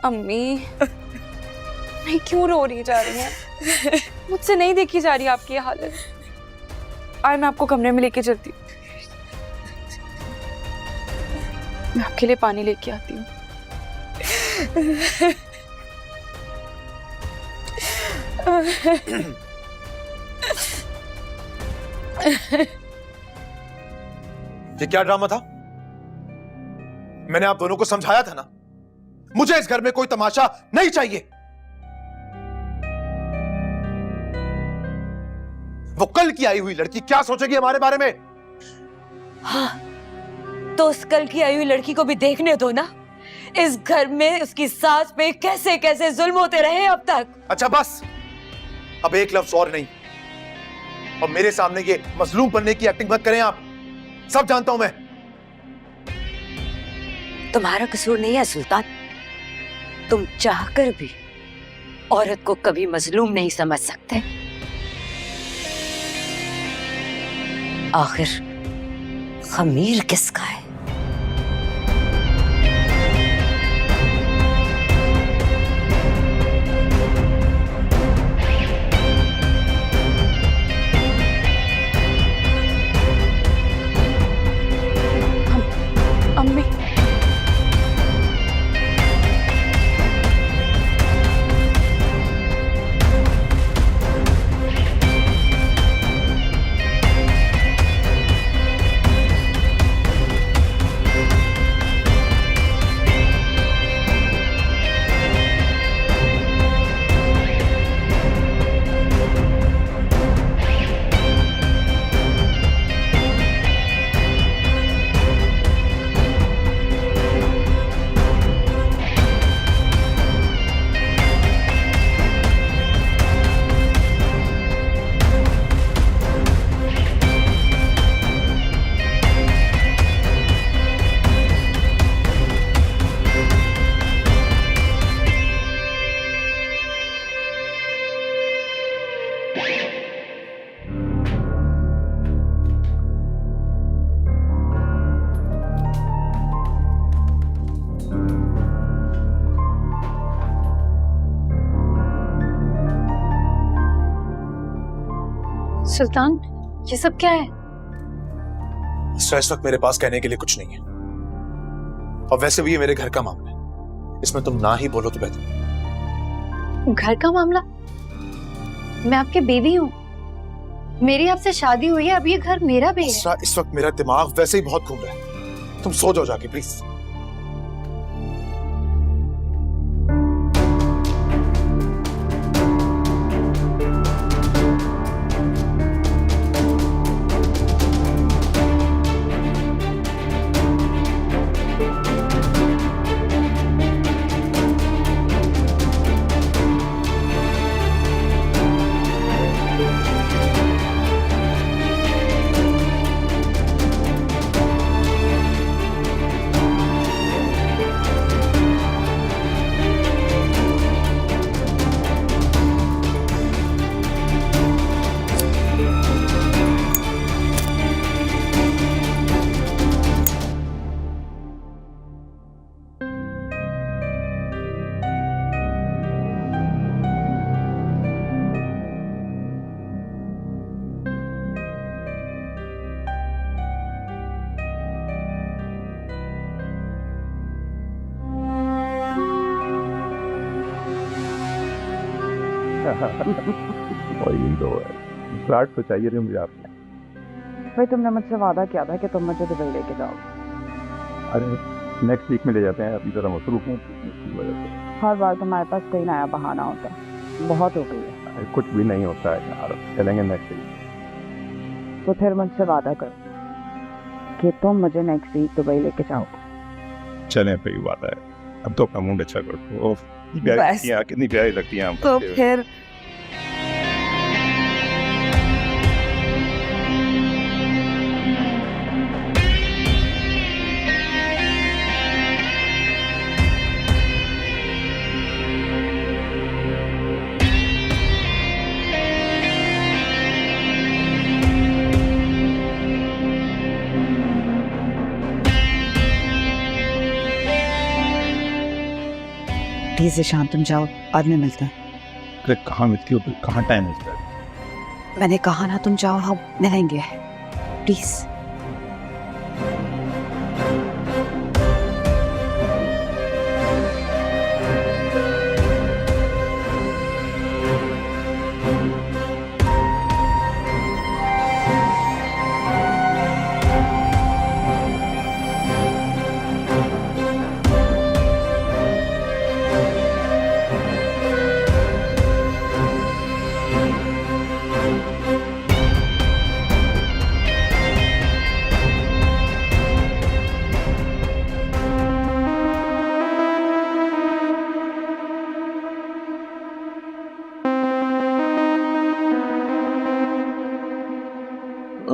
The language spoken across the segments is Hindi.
अम्मी नहीं, क्यों रो रही जा रही हैं? मुझसे नहीं देखी जा रही आपकी ये हालत। आए मैं आपको कमरे में लेके चलती हूँ। मैं आपके लिए पानी लेके आती हूँ। ये क्या ड्रामा था? मैंने आप दोनों को समझाया था ना, मुझे इस घर में कोई तमाशा नहीं चाहिए। वो कल की आई हुई लड़की क्या सोचेगी हमारे बारे में? हाँ, तो उस कल की आई हुई लड़की को भी देखने दो ना। इस घर में उसकी सास पे कैसे कैसे जुल्म होते रहे अब तक। अच्छा बस, अब एक लफ्ज और नहीं। और मेरे सामने ये मजलूम बनने की एक्टिंग मत करें आप। सब जानता हूं मैं। तुम्हारा कसूर नहीं है सुल्तान। तुम चाहकर भी औरत को कभी मजलूम नहीं समझ सकते। आखिर खमीर किसका है? अम्मी सुल्तान, ये सब क्या है? इस वक्त मेरे पास कहने के लिए कुछ नहीं है। और वैसे भी ये मेरे घर का मामला है, इसमें तुम ना ही बोलो तो बेहतर। घर का मामला? मैं आपकी बीवी हूँ, मेरी आपसे शादी हुई है, अब ये घर मेरा भी है। इस वक्त मेरा दिमाग वैसे ही बहुत घूम रहा है। तुम सो जाओ जाके प्लीज। वही तो है, फ्लैट तो चाहिए नहीं मुझे आपने। भाई तुमने मुझसे वादा किया था कि तुम मुझे दुबई लेके जाओगे। अरे नेक्स्ट वीक में ले जाते हैं, अभी जरा मसरूफ हूँ इसकी वजह से। हर बार तुम्हारे पास कोई नया बहाना होता, बहुत हो गई है। अरे कुछ भी नहीं होता है यार, चलेंगे नेक्स्ट वीक। तो फिर मुझसे वादा करो कि तुम मुझे नेक्स्ट वीक दुबई लेके जाओगे। चलें पे ही बात है, अब तो अपना मूड अच्छा करो। बस। कितनी प्यारी लगती हैं आप। तो फिर प्लीज ईशान तुम जाओ, बाद में मिलते हैं। अरे कहाँ मिलती हो, कहाँ टाइम मिलता है? मैंने कहा ना तुम जाओ, हम मिलेंगे प्लीज।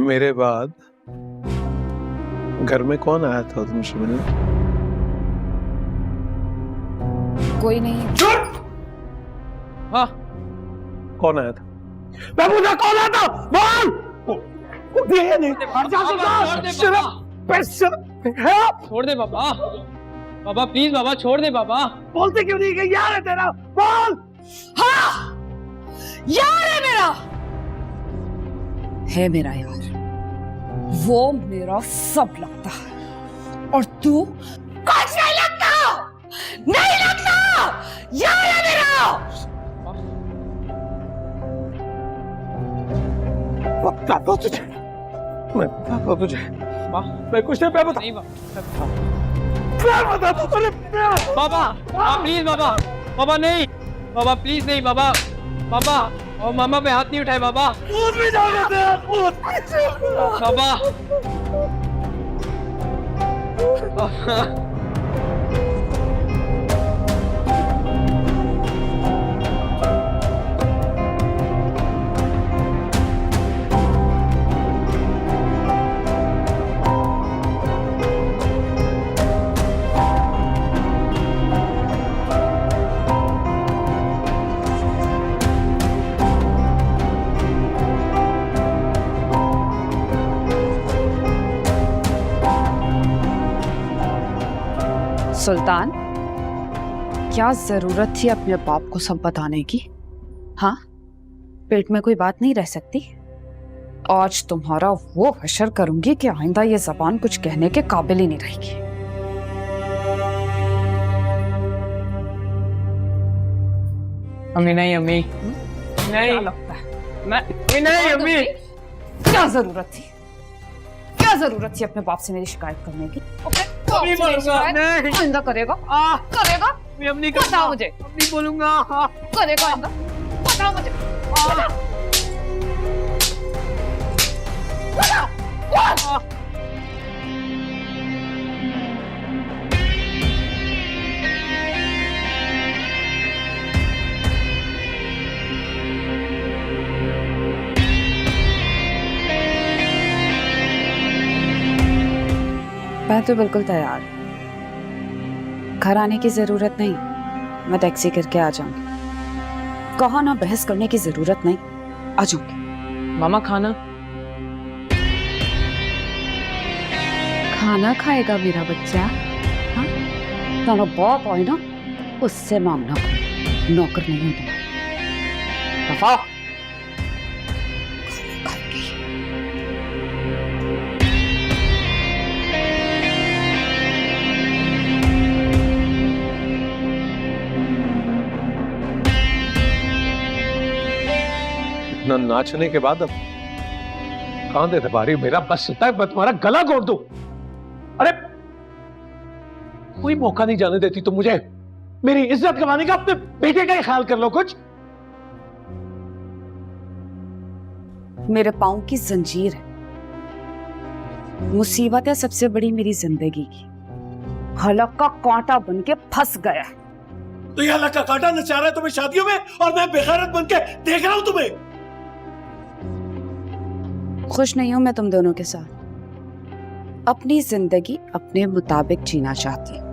मेरे बाद घर में कौन आया था तुमसे मिलने? कोई नहीं। हाँ, कौन आया था? मैं पूछा कौन आया था? बोल! ये नहीं। छोड़ दे बाबा, बाबा प्लीज बाबा छोड़ दे बाबा। बोलते क्यों नहीं कि यार है तेरा? बोल! हाँ, यार है मेरा, है मेरा यार, वो मेरा सब लगता है और तू कुछ नहीं लगता, नहीं लगता, यार है मेरा। बताता तुझे, मैं बताता तुझे, मैं कुछ नहीं बता, नहीं बाबा, मैं बताता तुझे। बाबा प्लीज बाबा, बाबा नहीं, बाबा प्लीज नहीं बाबा, बाबा और मामा पे हाथ नहीं उठाए बाबा। कूद भी जाओगे तेरा, कूद। बाबा सुल्तान, क्या जरूरत थी अपने बाप को सब बताने की? हाँ, पेट में कोई बात नहीं रह सकती? आज तुम्हारा वो हशर करूंगी कि आइंदा ये जबान कुछ कहने के काबिल ही नहीं रहेगी। अम्मी नहीं, अम्मी नहीं, क्या लगता है? नहीं अम्मी। क्या जरूरत थी, क्या जरूरत थी अपने बाप से मेरी शिकायत करने की? अम्मी बोलूंगा, नहीं आइंदा करेगा? करेगा? मैं अब नहीं बताओ करता, मुझे, अब नहीं बोलूंगा। करेगा आइंदा? बताओ मुझे, बताओ। मैं तो बिल्कुल तैयार हूँ। घर आने की जरूरत नहीं, मैं टैक्सी करके आ जाऊंगी। कहा ना बहस करने की जरूरत नहीं, आ जाऊंगी। मामा खाना खाना खाएगा मेरा बच्चा? हाँ, तुम्हारा बाप आए ना, उससे मांगना, नौकर नहीं हूं तुम्हारा। दफा इतना नाचने के बाद अब कहां दे भारी, मेरा बस होता है मैं तुम्हारा गला घोट दूं। अरे कोई मौका नहीं जाने देती तुम मुझे मेरी इज्जत गंवाने का। अपने बेटे का ही ख्याल कर लो कुछ। मेरे पाँव की जंजीर है, मुसीबत है सबसे बड़ी मेरी जिंदगी की। हलक का कांटा बन के फंस गया है। तो ये हलक का कांटा नचा रहा है तुम्हें शादियों में, और मैं बेगैरत बन के देख रहा हूं तुम्हें। खुश नहीं हूं मैं तुम दोनों के साथ। अपनी जिंदगी अपने मुताबिक जीना चाहती हूँ।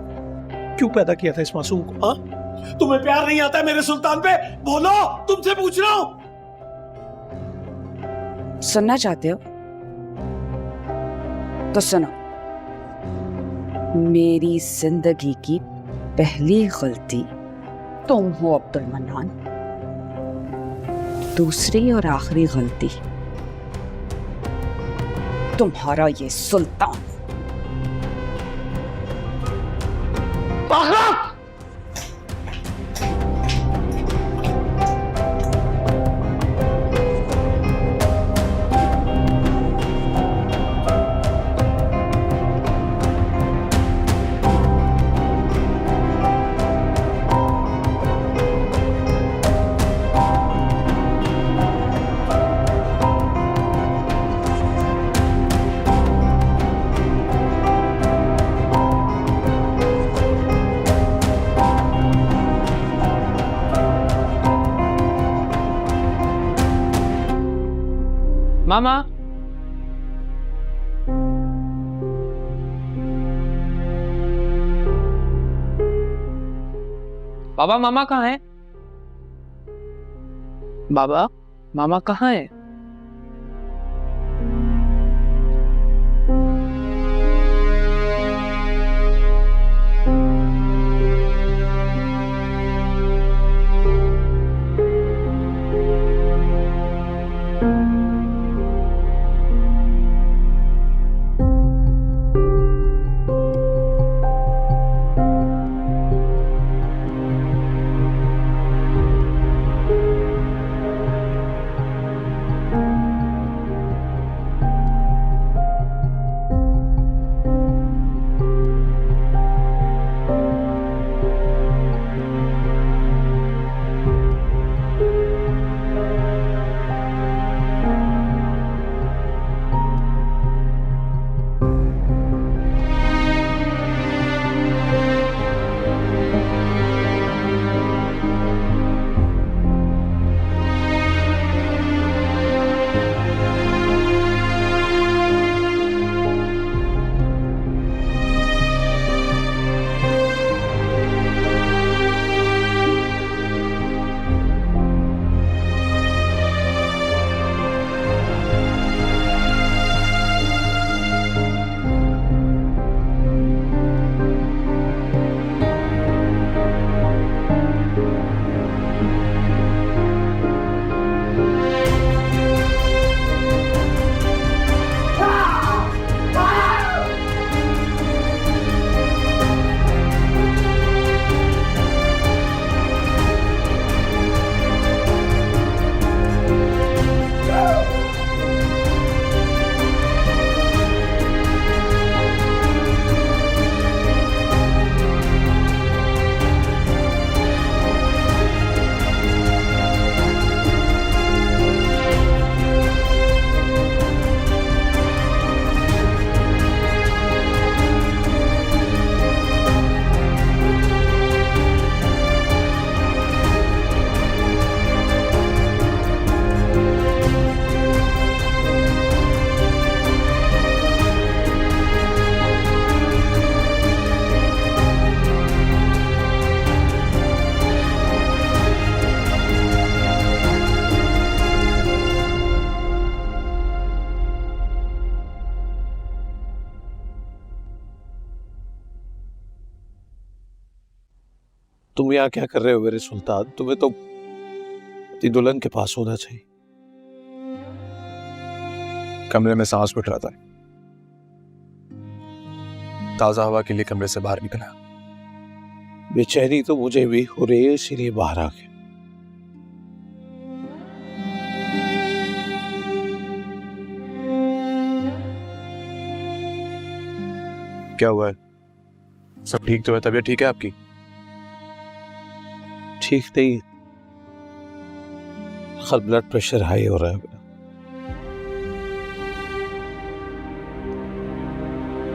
क्यों पैदा किया था इस मासूम को? हाँ, तुम्हें प्यार नहीं आता है मेरे सुल्तान पे? बोलो, तुमसे पूछ रहा हूं। सुनना चाहते हो तो सुनो। मेरी जिंदगी की पहली गलती तुम हो अब्दुल मन्नान। दूसरी और आखिरी गलती, तुम्हारा ये सुल्तान। मामा, बाबा मामा कहाँ है? बाबा मामा कहाँ है? तुम यहाँ क्या कर रहे हो मेरे सुल्तान? तुम्हें तो अपनी दुल्हन के पास होना चाहिए। कमरे में सांस उठ रहा था, ताजा हवा के लिए कमरे से बाहर निकला। बेचैनी तो मुझे भी हो रही है, इसीलिए बाहर आ गया। क्या हुआ है? सब ठीक तो है? तबीयत ठीक है आपकी? ठीक नहीं, ब्लड प्रेशर हाई हो रहा है मेरा।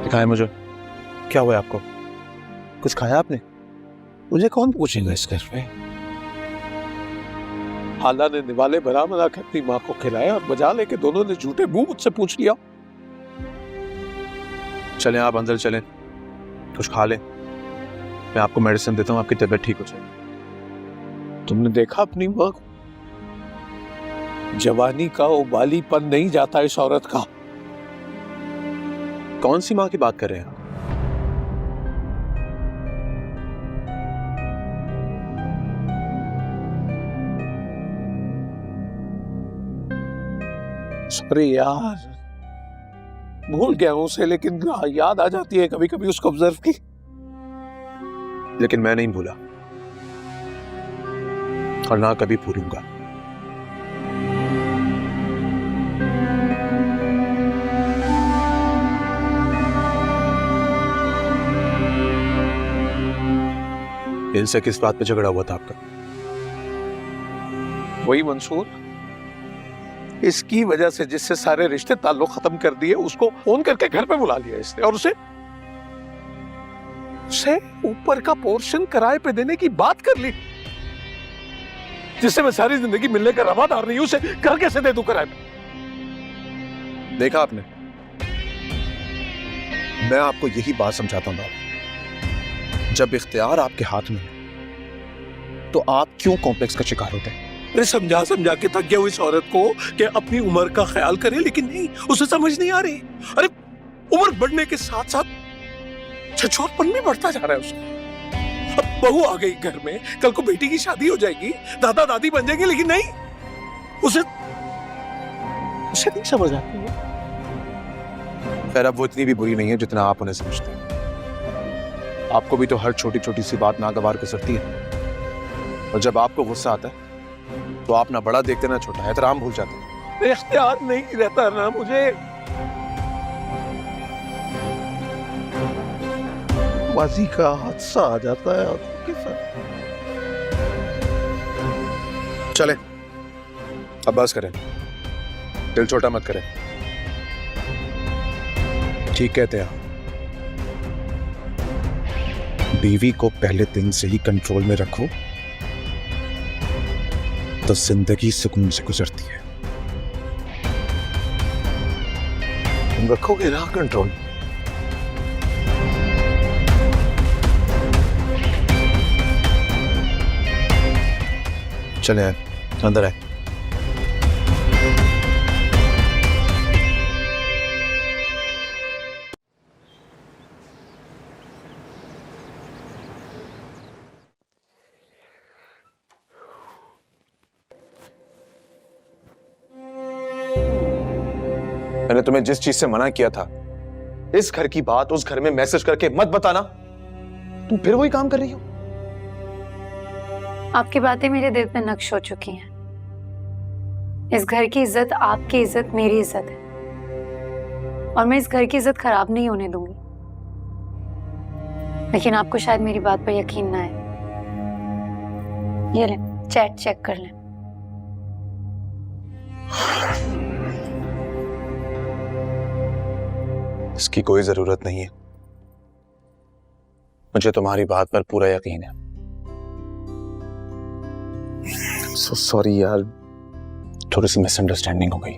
दिखाएं मुझे, क्या हुआ है आपको? कुछ खाया आपने? मुझे कौन पूछेगा इस घर पे? हाला ने निवाले बना बना के अपनी माँ को खिलाया और बजा लेके दोनों ने झूठे मुंह मुझसे पूछ लिया। चलें आप अंदर चलें, कुछ खा लें, मैं आपको मेडिसिन देता हूँ, आपकी तबीयत ठीक हो जाएगी। तुमने देखा अपनी माँ को? जवानी का उबालीपन नहीं जाता इस औरत का। कौन सी माँ की बात कर रहे हैं आप? अरे यार, भूल गया हूं उसे, लेकिन याद आ जाती है कभी कभी उसको ऑब्जर्व की। लेकिन मैं नहीं भूला और ना कभी भूलूंगा। इनसे किस बात पे झगड़ा हुआ था आपका? वही मंसूर, इसकी वजह से जिससे सारे रिश्ते ताल्लुक खत्म कर दिए, उसको फोन करके घर पे बुला लिया इसने, और उसे ऊपर का पोर्शन किराए पे देने की बात कर ली, जिससे मैं सारी जिंदगी मिलने का रवादार नहीं हूं। उसे घर कैसे दे दूं किराए पे? देखा आपने, मैं आपको यही बात समझाता हूं बाबा, जब इख्तियार आपके हाथ में है तो आप क्यों कॉम्प्लेक्स का शिकार होते हैं? अरे समझा समझा के थक गया इस औरत को कि अपनी उम्र का ख्याल करे, लेकिन नहीं, उसे समझ नहीं आ रही। अरे उम्र बढ़ने के साथ साथ छछोरपन भी बढ़ता जा रहा है उसका। अब बहू आ गई घर में, कल को बेटी की शादी हो जाएगी, दादा दादी बन जाएंगे, लेकिन नहीं, उसे नहीं समझ आती है। खैर, अब वो इतनी भी बुरी नहीं है जितना आप उन्हें समझते हैं। आपको भी तो हर छोटी छोटी सी बात नागवार गुजरती है, और जब आपको गुस्सा आता है तो आप ना बड़ा देखते ना छोटा, एहतराम भूल जाते हैं। इख्तियार नहीं रहता ना मुझे। बाजी का हादसा आ जाता है आपके साथ। चले अब बस करें, दिल छोटा मत करें। ठीक कहते हैं आप, बीवी को पहले दिन से ही कंट्रोल में रखो तो जिंदगी सुकून से गुजरती है। तुम रखोगे ना कंट्रोल? चले अंदर आए। मैंने तुम्हें जिस चीज से मना किया था, इस घर की बात उस घर में मैसेज करके मत बताना, तुम फिर वही काम कर रही हो। आपकी बातें मेरे दिल पे नक्श हो चुकी हैं। इस घर की इज्जत आपकी इज्जत मेरी इज्जत है, और मैं इस घर की इज्जत खराब नहीं होने दूंगी। लेकिन आपको शायद मेरी बात पर यकीन ना आए। ये लें, चैट चेक कर लें। इसकी कोई जरूरत नहीं है, मुझे तुम्हारी बात पर पूरा यकीन है। सॉरी यार, थोड़ी सी मिसअंडरस्टैंडिंग हो गई।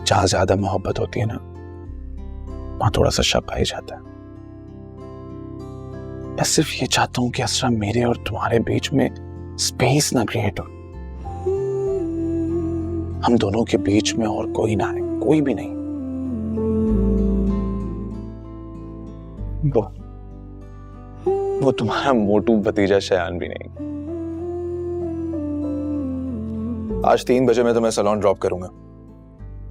जहां ज्यादा मोहब्बत होती है ना, वहां थोड़ा सा शक आ ही जाता है। मैं सिर्फ ये चाहता हूं कि असरा मेरे और तुम्हारे बीच में स्पेस ना क्रिएट हो। हम दोनों के बीच में और कोई ना है, कोई भी नहीं। वो तुम्हारा मोटू भतीजा शयान भी नहीं। आज 3 बजे मैं तुम्हें सैलून ड्रॉप करूंगा।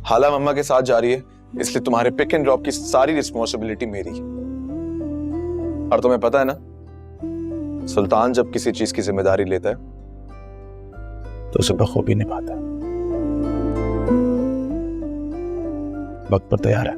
हाला मम्मा के साथ जा रही है, इसलिए तुम्हारे पिक एंड ड्रॉप की सारी रिस्पॉन्सिबिलिटी मेरी है। और तुम्हें पता है ना, सुल्तान जब किसी चीज की जिम्मेदारी लेता है तो उसे बखूबी निभाता है। वक्त पर तैयार है?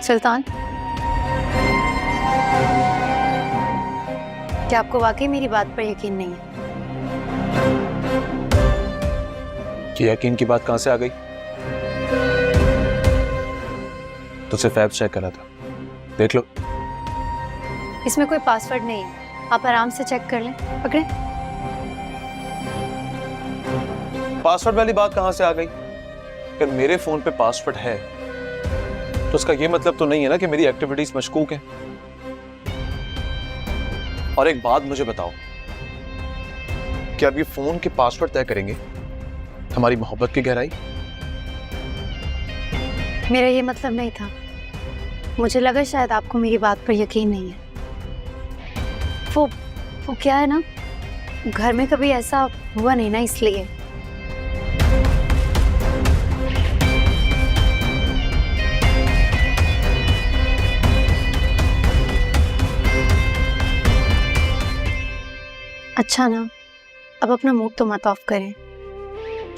सुल्तान, क्या आपको वाकई मेरी बात पर यकीन नहीं है? कि यकीन की बात कहां से आ गई? तो सिर्फ ऐप चेक करा था, देख लो। इसमें कोई पासवर्ड नहीं है, आप आराम से चेक कर लें। पकड़े। पासवर्ड वाली बात कहां से आ गई? अगर मेरे फोन पे पासवर्ड है तो उसका ये मतलब तो नहीं है ना कि मेरी एक्टिविटीज मशकूक हैं। और एक बात मुझे बताओ, क्या अब ये फोन के पासवर्ड तय करेंगे हमारी मोहब्बत की गहराई? मेरा ये मतलब नहीं था, मुझे लगा शायद आपको मेरी बात पर यकीन नहीं है। वो क्या है ना, घर में कभी ऐसा हुआ नहीं ना, इसलिए। अच्छा ना, अब अपना मूड तो मत ऑफ करें।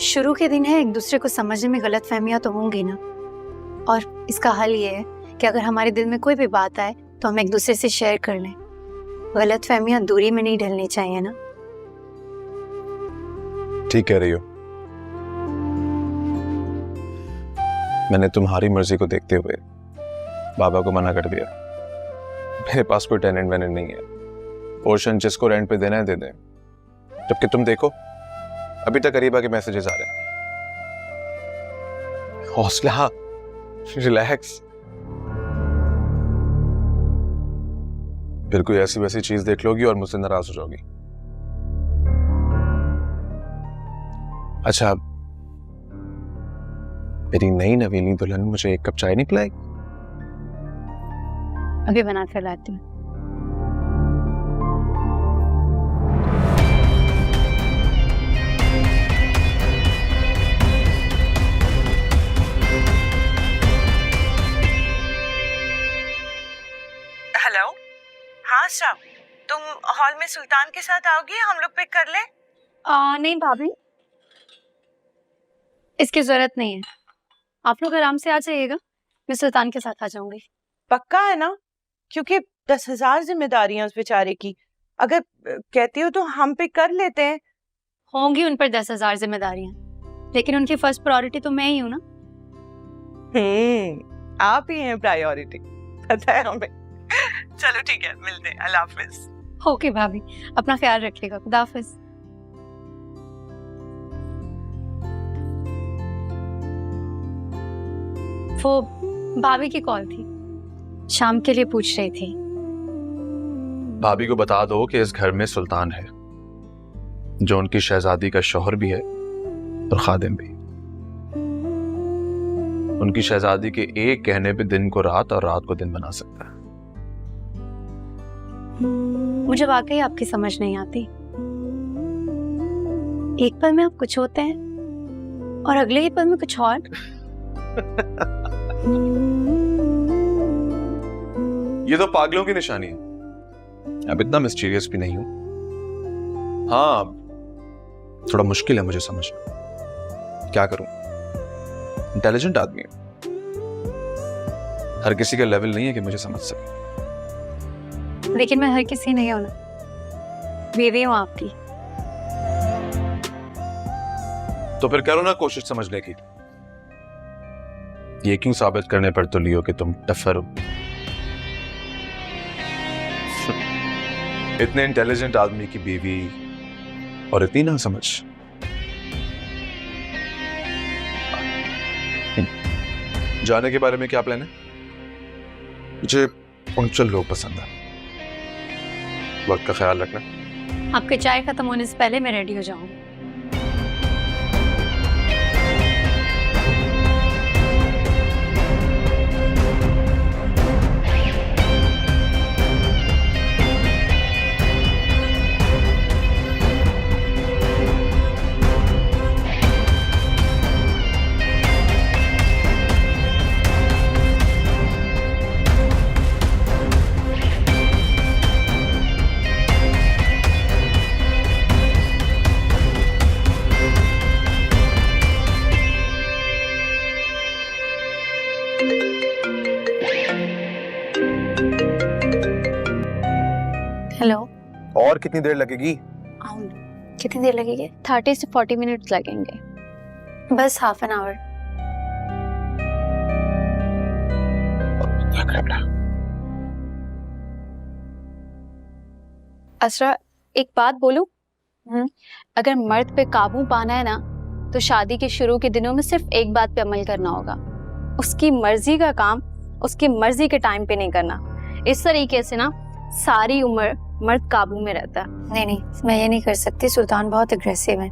शुरू के दिन है, एक दूसरे को समझने में गलतफहमियां तो होंगी ना, और इसका हल ये है कि अगर हमारे दिल में कोई भी बात आए तो हम एक दूसरे से शेयर कर लें। गलतफहमियां दूरी में नहीं ढलनी चाहिए ना। ठीक कह रही हो। मैंने तुम्हारी मर्जी को देखते हुए बाबा को मना कर दिया। मेरे पास कोई टेनेंट वेनेंट नहीं है, पोर्शन जिसको रेंट पे देना है दे दें। जबकि तुम देखो, अभी तक करीबा के मैसेजेस आ रहे हैं। हौसला, रिलैक्स। फिर कोई ऐसी वैसी चीज देख लोगी और मुझसे नाराज हो जाओगी। अच्छा, मेरी नई नवीली दुल्हन मुझे एक कप चाय नहीं पिलाएगी? अभी बना कर लाती हूँ। हेलो, हाँ शाम, तुम हॉल में सुल्तान के साथ आओगी? हम लोग पिक कर ले? नहीं भाभी, इसकी जरूरत नहीं है। आप लोग आराम से आ जाइएगा, मैं सुल्तान के साथ आ जाऊंगी। पक्का है ना? क्योंकि 10,000 जिम्मेदारियां उस बेचारे की, अगर कहती हो तो हम पिक कर लेते हैं। होंगी उन पर 10,000 जिम्मेदारियां, लेकिन उनकी फर्स्ट प्रायोरिटी तो मैं ही हूँ ना। आप ही हैं प्रायोरिटी, पता है हमें। चलो ठीक है, मिलते हैं। अल्लाह हाफिज। ओके भाभी, अपना ख्याल रखिएगा। खुदा हाफिज। वो भाभी की कॉल थी, शाम के लिए पूछ रही थी। भाभी को बता दो कि इस घर में सुल्तान है, जो उनकी शहजादी का शौहर भी है और खादिम भी। उनकी शहजादी के एक कहने पे दिन को रात और रात को दिन बना सकता है। मुझे वाकई आपकी समझ नहीं आती। एक पल में आप कुछ होते हैं और अगले ही पल में कुछ और। ये तो पागलों की निशानी है। अब इतना मिस्टीरियस भी नहीं हूं। हाँ, थोड़ा मुश्किल है मुझे समझना। क्या करूं? इंटेलिजेंट आदमी हूं, हर किसी का लेवल नहीं है कि मुझे समझ सके। लेकिन मैं हर किसी नहीं हूं ना, बीवी हूं आपकी। तो फिर करो ना कोशिश समझने की। ये क्यों साबित करने पर तो लियो कि तुम टफर हो। इतने इंटेलिजेंट आदमी की बीवी और इतनी ना समझ। जाने के बारे में क्या प्लान है? मुझे पंक्चुअल लोग पसंद है। वक्त का ख्याल रखना। आपके चाय खत्म होने से पहले मैं रेडी हो जाऊंगी। हेलो। और कितनी देर लगेगी? कितनी देर लगेगी? 30 से 40 मिनट्स लगेंगे, बस हाफ एन आवर। लग रहा है बेटा। असरा, एक बात बोलूं? अगर मर्द पे काबू पाना है ना, तो शादी के शुरू के दिनों में सिर्फ एक बात पे अमल करना होगा। उसकी मर्जी का काम उसकी मर्जी के टाइम पे नहीं करना। इस तरीके से ना सारी उम्र मर्द काबू में रहता है। नहीं नहीं, मैं ये नहीं कर सकती, सुल्तान बहुत अग्रेसिव है।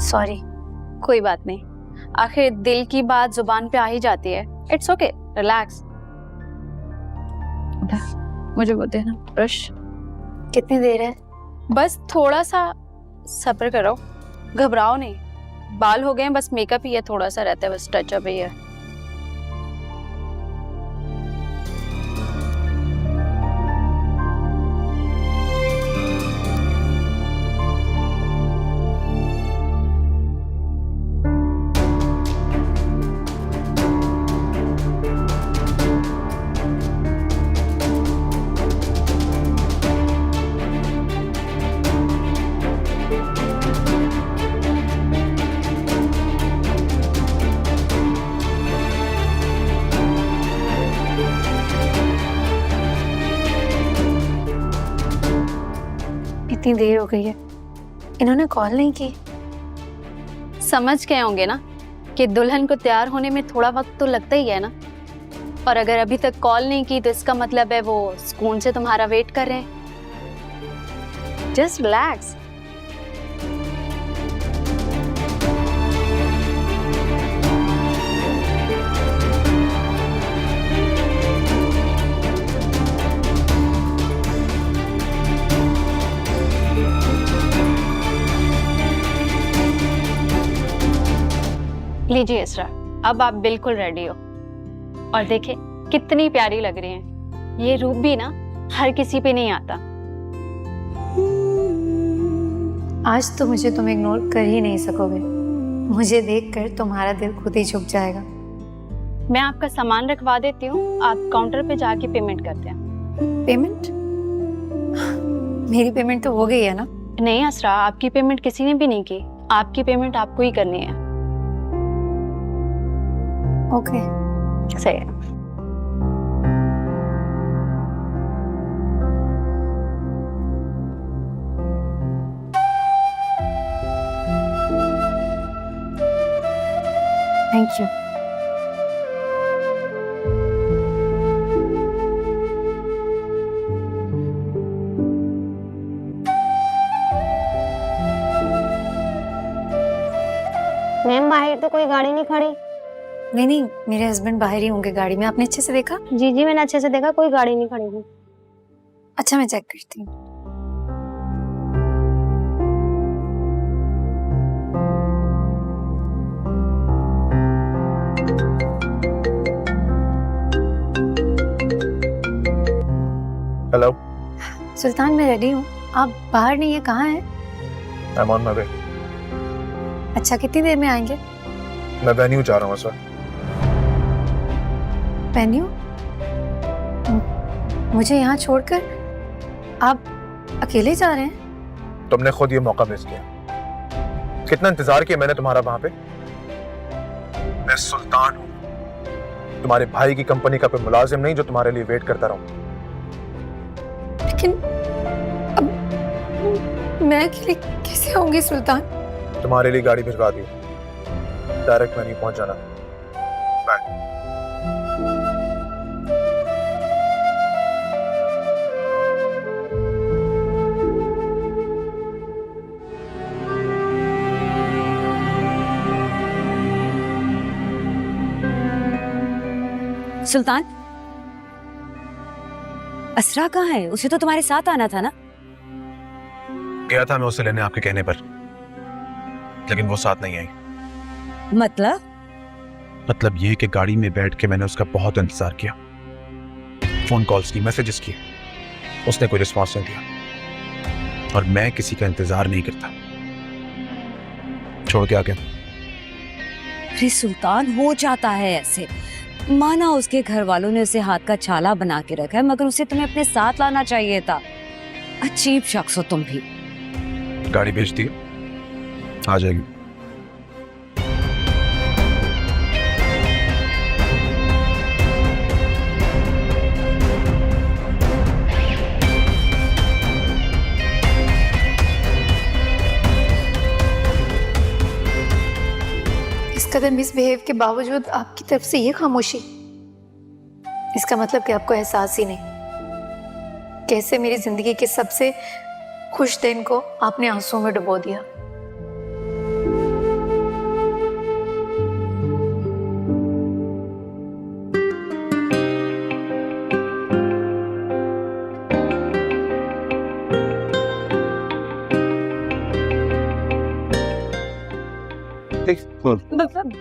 सॉरी। कोई बात नहीं, आखिर दिल की बात जुबान पे आ ही जाती है। It's okay, relax. मुझे वो देना ब्रश। कितनी देर है? बस थोड़ा सा सब्र करो, घबराओ नहीं। बाल हो गए हैं, बस मेकअप ही है, थोड़ा सा रहता है, बस टचअप ही है। इतनी देर हो गई है, इन्होंने कॉल नहीं की। समझ गए होंगे ना कि दुल्हन को तैयार होने में थोड़ा वक्त तो लगता ही है ना। और अगर अभी तक कॉल नहीं की तो इसका मतलब है वो सुकून से तुम्हारा वेट कर रहे हैं। Just relax. लीजिए इसरा, अब आप बिल्कुल रेडी हो। और देखे कितनी प्यारी लग रही हैं। ये रूप भी ना हर किसी पे नहीं आता। आज तो मुझे तुम इग्नोर कर ही नहीं सकोगे। मुझे देखकर तुम्हारा दिल खुद ही झुक जाएगा। मैं आपका सामान रखवा देती हूँ, आप काउंटर पे जाके पेमेंट करते हैं। पेमेंट? मेरी पेमेंट तो हो गई है ना? नहीं असरा, आपकी पेमेंट किसी ने भी नहीं की। आपकी पेमेंट आपको ही करनी है। ओके, सही है। Thank you. मैम बाहर तो कोई गाड़ी नहीं खड़ी। नहीं नहीं, मेरे हस्बैंड बाहर ही होंगे गाड़ी में। आपने अच्छे से देखा? जी जी, मैंने अच्छे से देखा, कोई गाड़ी नहीं खड़ी थी। अच्छा, मैं चेक करती हूँ। हेलो सुल्तान, मैं रेडी हूँ। आप बाहर नहीं है, कहाँ हैं? I am on my way. अच्छा, कितनी देर में आएंगे? मैं वेन्यू जा रहा हूँ सर। वेन्यू? मुझे यहाँ छोड़कर आप अकेले जा रहे हैं? तुमने खुद ये मौका मिस किया। कितना इंतजार किया मैंने तुम्हारा वहां पे। मैं सुल्तान हूँ, तुम्हारे भाई की कंपनी का कोई मुलाजिम नहीं जो तुम्हारे लिए वेट करता रहूं। लेकिन अब मैं अकेले कैसे आऊंगी सुल्तान? तुम्हारे लिए गाड़ी भिजवा दी, डायरेक्ट वेन्यू पहुंच जाना। बाय। सुल्तान, असरा कहाँ है? उसे तो तुम्हारे साथ आना था ना? गया था मैं उसे लेने आपके कहने पर, लेकिन वो साथ नहीं आई। मतलब ये कि गाड़ी में बैठ के मैंने उसका बहुत इंतजार किया, फोन कॉल्स की, मैसेजेस किए, उसने कोई रिस्पॉन्स नहीं दिया। और मैं किसी का इंतजार नहीं करता। छोड़ के आ गया। अरे सुल्तान, हो जाता है ऐसे। माना उसके घर वालों ने उसे हाथ का छाला बना के रखा है, मगर उसे तुम्हें अपने साथ लाना चाहिए था। अजीब शख्स हो तुम भी। गाड़ी भेज दी, आ जाएगी। कदर मिसबिहेव के बावजूद आपकी तरफ से ये खामोशी, इसका मतलब कि आपको एहसास ही नहीं कैसे मेरी जिंदगी के सबसे खुश दिन को आपने आंसुओं में डुबो दिया।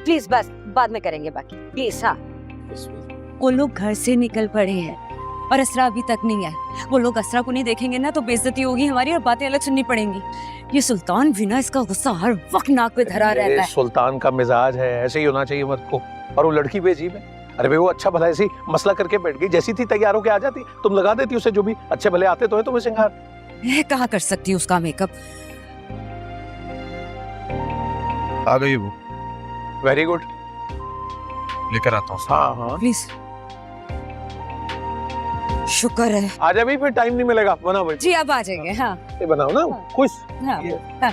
प्लीज बस बाद में करेंगे बाकी, प्लीज। हाँ, वो लोग घर से निकल पड़े हैं और असरा अभी तक नहीं है। वो लोग असरा को नहीं देखेंगे ना तो बेइज्जती होगी हमारी और बातें अलग सुननी पड़ेंगी। ये सुल्तान भी ना, इसका गुस्सा हर वक्त नाक पे धरा रहता है। सुल्तान का मिजाज है, ऐसे ही होना चाहिए मर्द को। और वो लड़की बेजीब है। अरे भाई वो अच्छा भला ऐसी मसला करके बैठ गई, जैसी थी तैयार होके आ जाती, तुम लगा देती उसे जो भी अच्छे भले आते तो है तुम्हें सिंगार। कहाँ कर सकती हूँ उसका मेकअप। आ गई वो। वेरी गुड, लेकर आता हूँ। हाँ हाँ प्लीज। शुक्र है। आ जा भाई, फिर टाइम नहीं मिलेगा। बनाओ भाई। जी अब आ जाएंगे। हाँ ये बनाओ ना, खुश। हाँ, हाँ।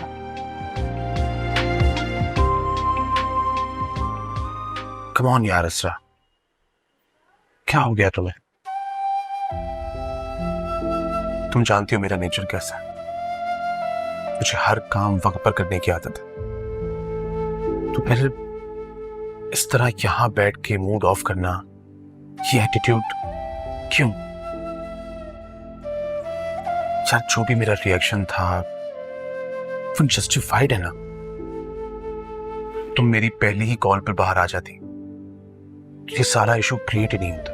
कम ऑन यार असरा, क्या हो गया तुम्हें? तुम जानती हो मेरा नेचर कैसा है, मुझे हर काम वक्त पर करने की आदत है। तो फिर इस तरह यहां बैठ के मूड ऑफ करना, ये एटीट्यूड क्यों? यार जो भी मेरा रिएक्शन था वो जस्टिफाइड है ना। तुम मेरी पहली ही कॉल पर बाहर आ जाती, ये सारा इशू क्रिएट ही नहीं होता।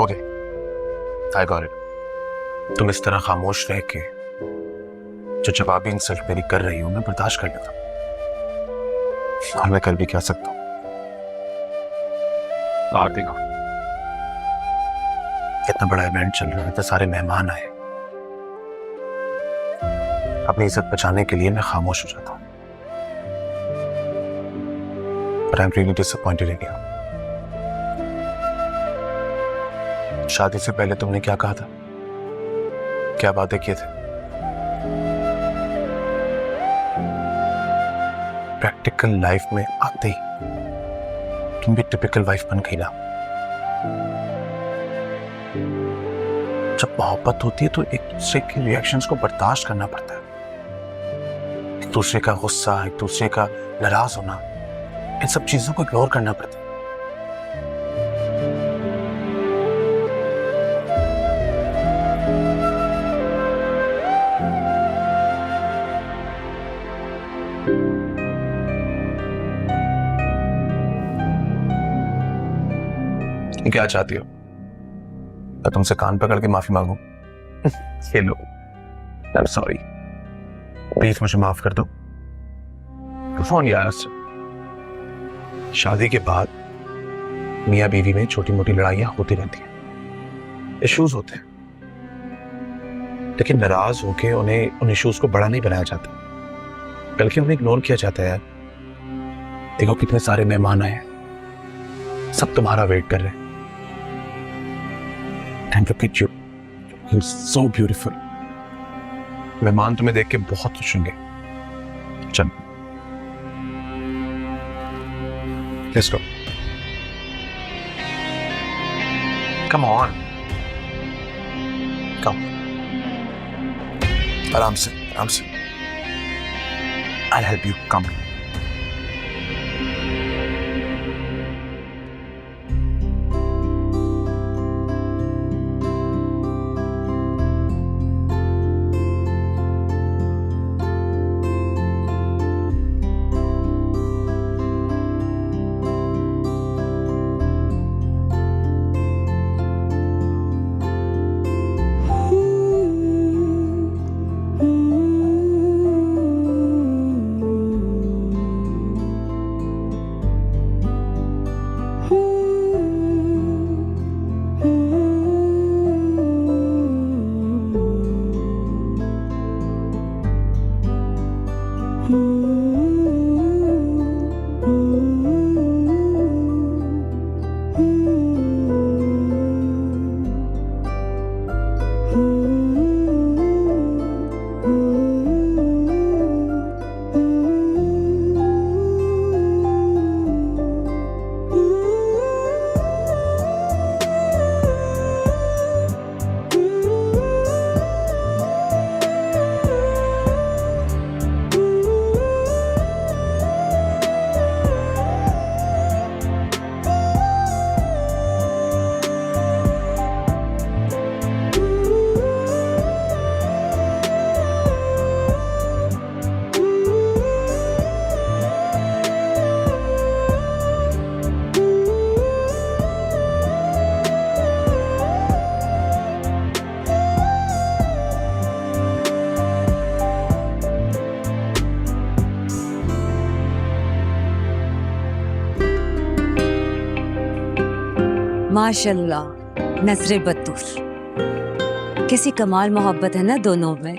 Okay, I got it. तुम इस तरह खामोश रह के जो जवाबी इंसल्ट मेरी कर रही हो मैं बर्दाश्त कर लेता हूं, और मैं कर भी क्या सकता हूं। देखो कितना बड़ा इवेंट चल रहा है, तो सारे मेहमान आए, अपनी इज्जत बचाने के लिए मैं खामोश हो जाता हूं। But I'm really disappointed in you. शादी से पहले तुमने क्या कहा था, क्या बातें किए थे? प्रैक्टिकल लाइफ में आते ही तुम भी टिपिकल वाइफ बन गई ना। जब मोहब्बत होती है तो एक दूसरे के रिएक्शंस को बर्दाश्त करना पड़ता है, एक दूसरे का गुस्सा, एक दूसरे का नाराज होना, इन सब चीजों को इग्नोर करना पड़ता है। क्या चाहती हो? मैं तुमसे कान पकड़ के माफी मांगू? ये लो, I'm sorry, प्लीज मुझे माफ कर दो। फोन यार, शादी के बाद मियां बीवी में छोटी मोटी लड़ाइयां होती रहती हैं, इश्यूज होते हैं, लेकिन नाराज होके उन्हें उन इश्यूज को बड़ा नहीं बनाया जाता, बल्कि उन्हें इग्नोर किया जाता है। यार देखो कितने सारे मेहमान आए हैं, सब तुम्हारा वेट कर रहे हैं। And look at you, you're so beautiful. मेहमान तुम्हें देख के बहुत खुश होंगे। चल, let's go. Come on. Come. आराम से, आराम से। I'll help you. Come. माशाल्लाह नजरे बदूर। कैसी कमाल मोहब्बत है ना दोनों में।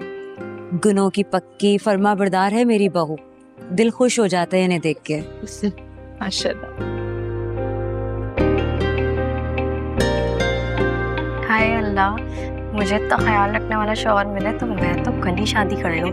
गुनों की पक्की फर्मा बरदार है मेरी बहू। दिल खुश हो जाता है इन्हें देख के। माशाल्लाह। हाय अल्लाह, मुझे इतना ख्याल रखने वाला शौहर मिले तो मैं तो कल ही शादी कर लूं।